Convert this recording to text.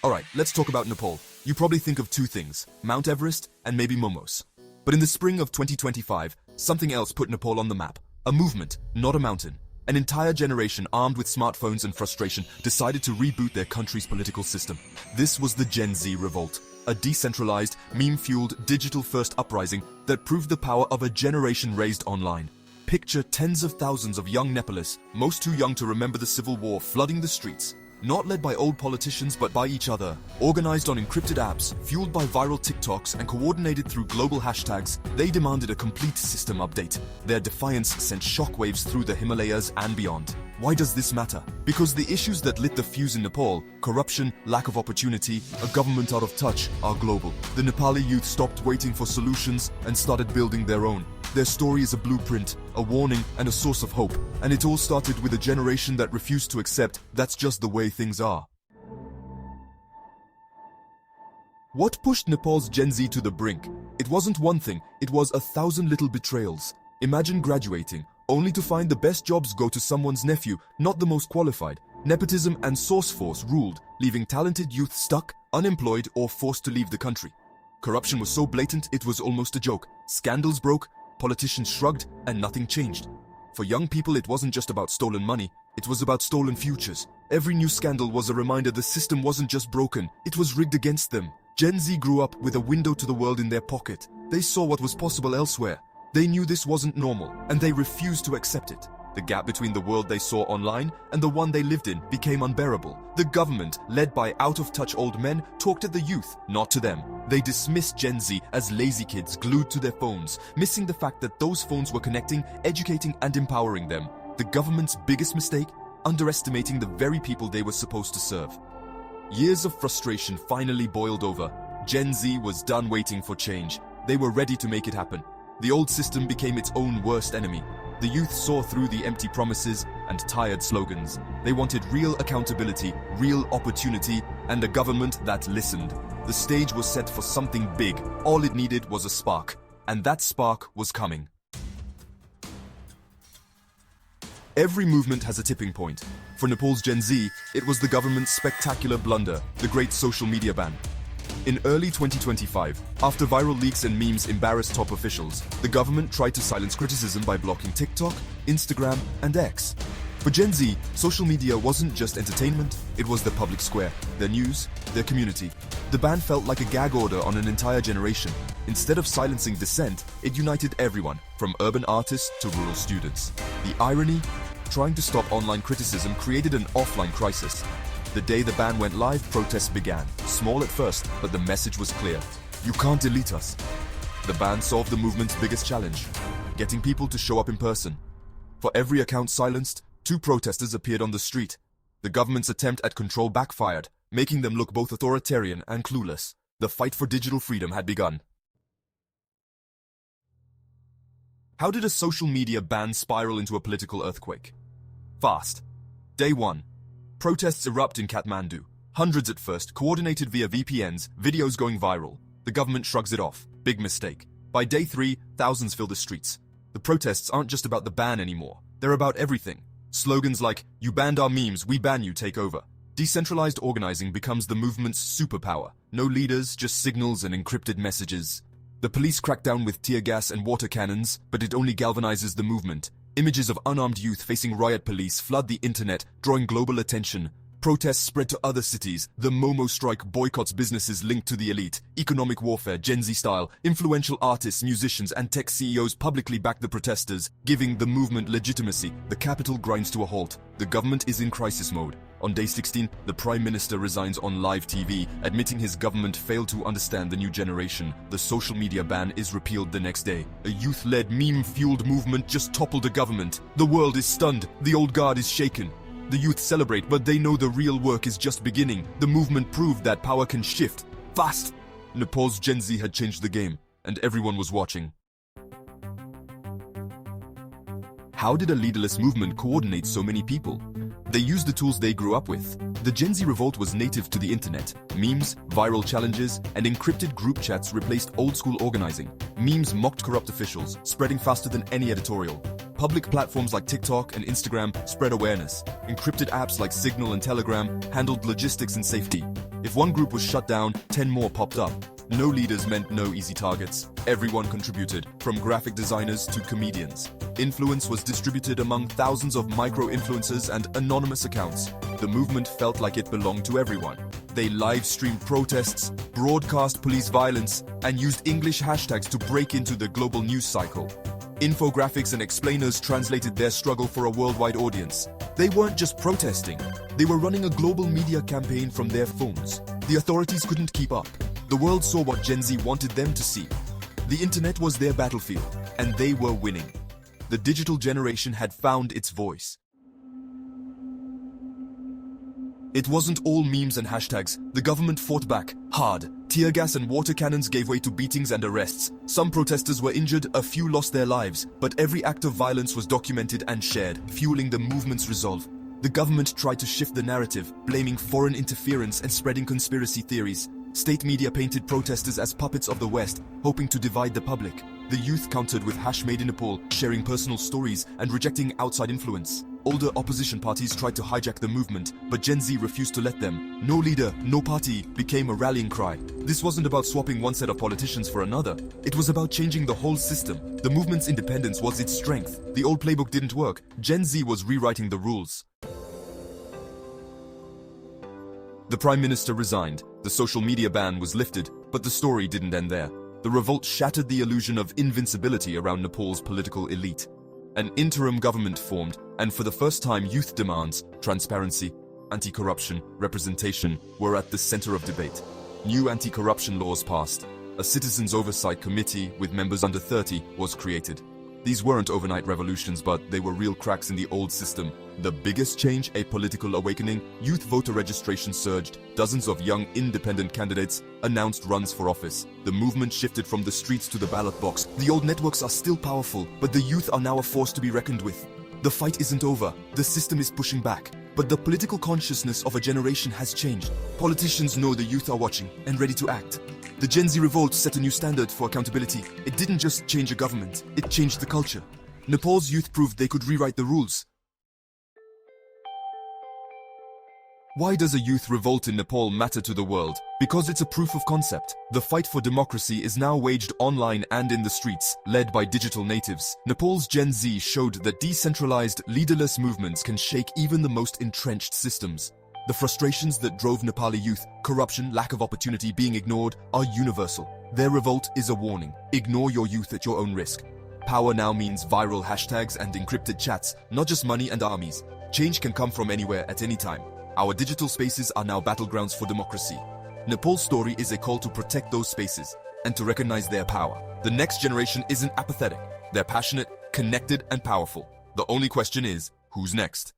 Alright, let's talk about Nepal. You probably think of two things, Mount Everest and maybe momos. But in the spring of 2025, something else put Nepal on the map. A movement, not a mountain. An entire generation armed with smartphones and frustration decided to reboot their country's political system. This was the Gen Z Revolt, a decentralized, meme-fueled, digital-first uprising that proved the power of a generation raised online. Picture tens of thousands of young Nepalese, most too young to remember the civil war, flooding the streets. Not led by old politicians but by each other. Organized on encrypted apps, fueled by viral TikToks and coordinated through global hashtags, they demanded a complete system update. Their defiance sent shockwaves through the Himalayas and beyond. Why does this matter? Because the issues that lit the fuse in Nepal, corruption, lack of opportunity, a government out of touch, are global. The Nepali youth stopped waiting for solutions and started building their own. Their story is a blueprint, a warning, and a source of hope. And it all started with a generation that refused to accept that's just the way things are. What pushed Nepal's Gen Z to the brink? It wasn't one thing, it was 1,000 little betrayals. Imagine graduating, only to find the best jobs go to someone's nephew, not the most qualified. Nepotism and source force ruled, leaving talented youth stuck, unemployed, or forced to leave the country. Corruption was so blatant it was almost a joke. Scandals broke, politicians shrugged, and nothing changed. For young people, it wasn't just about stolen money, it was about stolen futures. Every new scandal was a reminder the system wasn't just broken, it was rigged against them. Gen Z grew up with a window to the world in their pocket. They saw what was possible elsewhere. They knew this wasn't normal, and they refused to accept it. The gap between the world they saw online and the one they lived in became unbearable. The government, led by out-of-touch old men, talked at the youth, not to them. They dismissed Gen Z as lazy kids glued to their phones, missing the fact that those phones were connecting, educating, and empowering them. The government's biggest mistake? Underestimating the very people they were supposed to serve. Years of frustration finally boiled over. Gen Z was done waiting for change. They were ready to make it happen. The old system became its own worst enemy. The youth saw through the empty promises and tired slogans. They wanted real accountability, real opportunity, and a government that listened. The stage was set for something big. All it needed was a spark. And that spark was coming. Every movement has a tipping point. For Nepal's Gen Z, it was the government's spectacular blunder, the great social media ban. In early 2025, after viral leaks and memes embarrassed top officials, the government tried to silence criticism by blocking TikTok, Instagram, and X. For Gen Z, social media wasn't just entertainment, it was their public square, their news, their community. The ban felt like a gag order on an entire generation. Instead of silencing dissent, it united everyone, from urban artists to rural students. The irony? Trying to stop online criticism created an offline crisis. The day the ban went live, protests began. Small at first, but the message was clear. You can't delete us. The ban solved the movement's biggest challenge, getting people to show up in person. For every account silenced, 2 protesters appeared on the street. The government's attempt at control backfired, making them look both authoritarian and clueless. The fight for digital freedom had begun. How did a social media ban spiral into a political earthquake? Fast. Day 1. Protests erupt in Kathmandu. Hundreds at first, coordinated via VPNs, videos going viral. The government shrugs it off. Big mistake. By day 3, thousands fill the streets. The protests aren't just about the ban anymore. They're about everything. Slogans like, "You banned our memes, we ban you," take over. Decentralized organizing becomes the movement's superpower. No leaders, just signals and encrypted messages. The police crack down with tear gas and water cannons, but it only galvanizes the movement. Images of unarmed youth facing riot police flood the internet, drawing global attention. Protests spread to other cities. The Momo strike boycotts businesses linked to the elite. Economic warfare, Gen Z style. Influential artists, musicians, and tech CEOs publicly back the protesters, giving the movement legitimacy. The capital grinds to a halt. The government is in crisis mode. On day 16, the Prime Minister resigns on live TV, admitting his government failed to understand the new generation. The social media ban is repealed the next day. A youth-led, meme-fueled movement just toppled a government. The world is stunned. The old guard is shaken. The youth celebrate, but they know the real work is just beginning. The movement proved that power can shift fast. Nepal's Gen Z had changed the game, and everyone was watching. How did a leaderless movement coordinate so many people? They used the tools they grew up with. The Gen Z revolt was native to the internet. Memes, viral challenges, and encrypted group chats replaced old-school organizing. Memes mocked corrupt officials, spreading faster than any editorial. Public platforms like TikTok and Instagram spread awareness. Encrypted apps like Signal and Telegram handled logistics and safety. If one group was shut down, 10 more popped up. No leaders meant no easy targets. Everyone contributed, from graphic designers to comedians. Influence was distributed among thousands of micro-influencers and anonymous accounts. The movement felt like it belonged to everyone. They live-streamed protests, broadcast police violence, and used English hashtags to break into the global news cycle. Infographics and explainers translated their struggle for a worldwide audience. They weren't just protesting, they were running a global media campaign from their phones. The authorities couldn't keep up. The world saw what Gen Z wanted them to see. The internet was their battlefield, and they were winning. The digital generation had found its voice. It wasn't all memes and hashtags. The government fought back, hard. Tear gas and water cannons gave way to beatings and arrests. Some protesters were injured, a few lost their lives, but every act of violence was documented and shared, fueling the movement's resolve. The government tried to shift the narrative, blaming foreign interference and spreading conspiracy theories. State media painted protesters as puppets of the West, hoping to divide the public. The youth countered with Made in Nepal, sharing personal stories and rejecting outside influence. Older opposition parties tried to hijack the movement, but Gen Z refused to let them. No leader, no party became a rallying cry. This wasn't about swapping one set of politicians for another. It was about changing the whole system. The movement's independence was its strength. The old playbook didn't work. Gen Z was rewriting the rules. The Prime Minister resigned, the social media ban was lifted, but the story didn't end there. The revolt shattered the illusion of invincibility around Nepal's political elite. An interim government formed, and for the first time youth demands, transparency, anti-corruption, representation, were at the center of debate. New anti-corruption laws passed. A citizens' oversight committee with members under 30 was created. These weren't overnight revolutions, but they were real cracks in the old system. The biggest change, a political awakening, youth voter registration surged. Dozens of young independent candidates announced runs for office. The movement shifted from the streets to the ballot box. The old networks are still powerful, but the youth are now a force to be reckoned with. The fight isn't over. The system is pushing back. But the political consciousness of a generation has changed. Politicians know the youth are watching and ready to act. The Gen Z revolt set a new standard for accountability. It didn't just change a government, it changed the culture. Nepal's youth proved they could rewrite the rules. Why does a youth revolt in Nepal matter to the world? Because it's a proof of concept. The fight for democracy is now waged online and in the streets, led by digital natives. Nepal's Gen Z showed that decentralized, leaderless movements can shake even the most entrenched systems. The frustrations that drove Nepali youth, corruption, lack of opportunity, being ignored, are universal. Their revolt is a warning. Ignore your youth at your own risk. Power now means viral hashtags and encrypted chats, not just money and armies. Change can come from anywhere at any time. Our digital spaces are now battlegrounds for democracy. Nepal's story is a call to protect those spaces and to recognize their power. The next generation isn't apathetic. They're passionate, connected, and powerful. The only question is, who's next?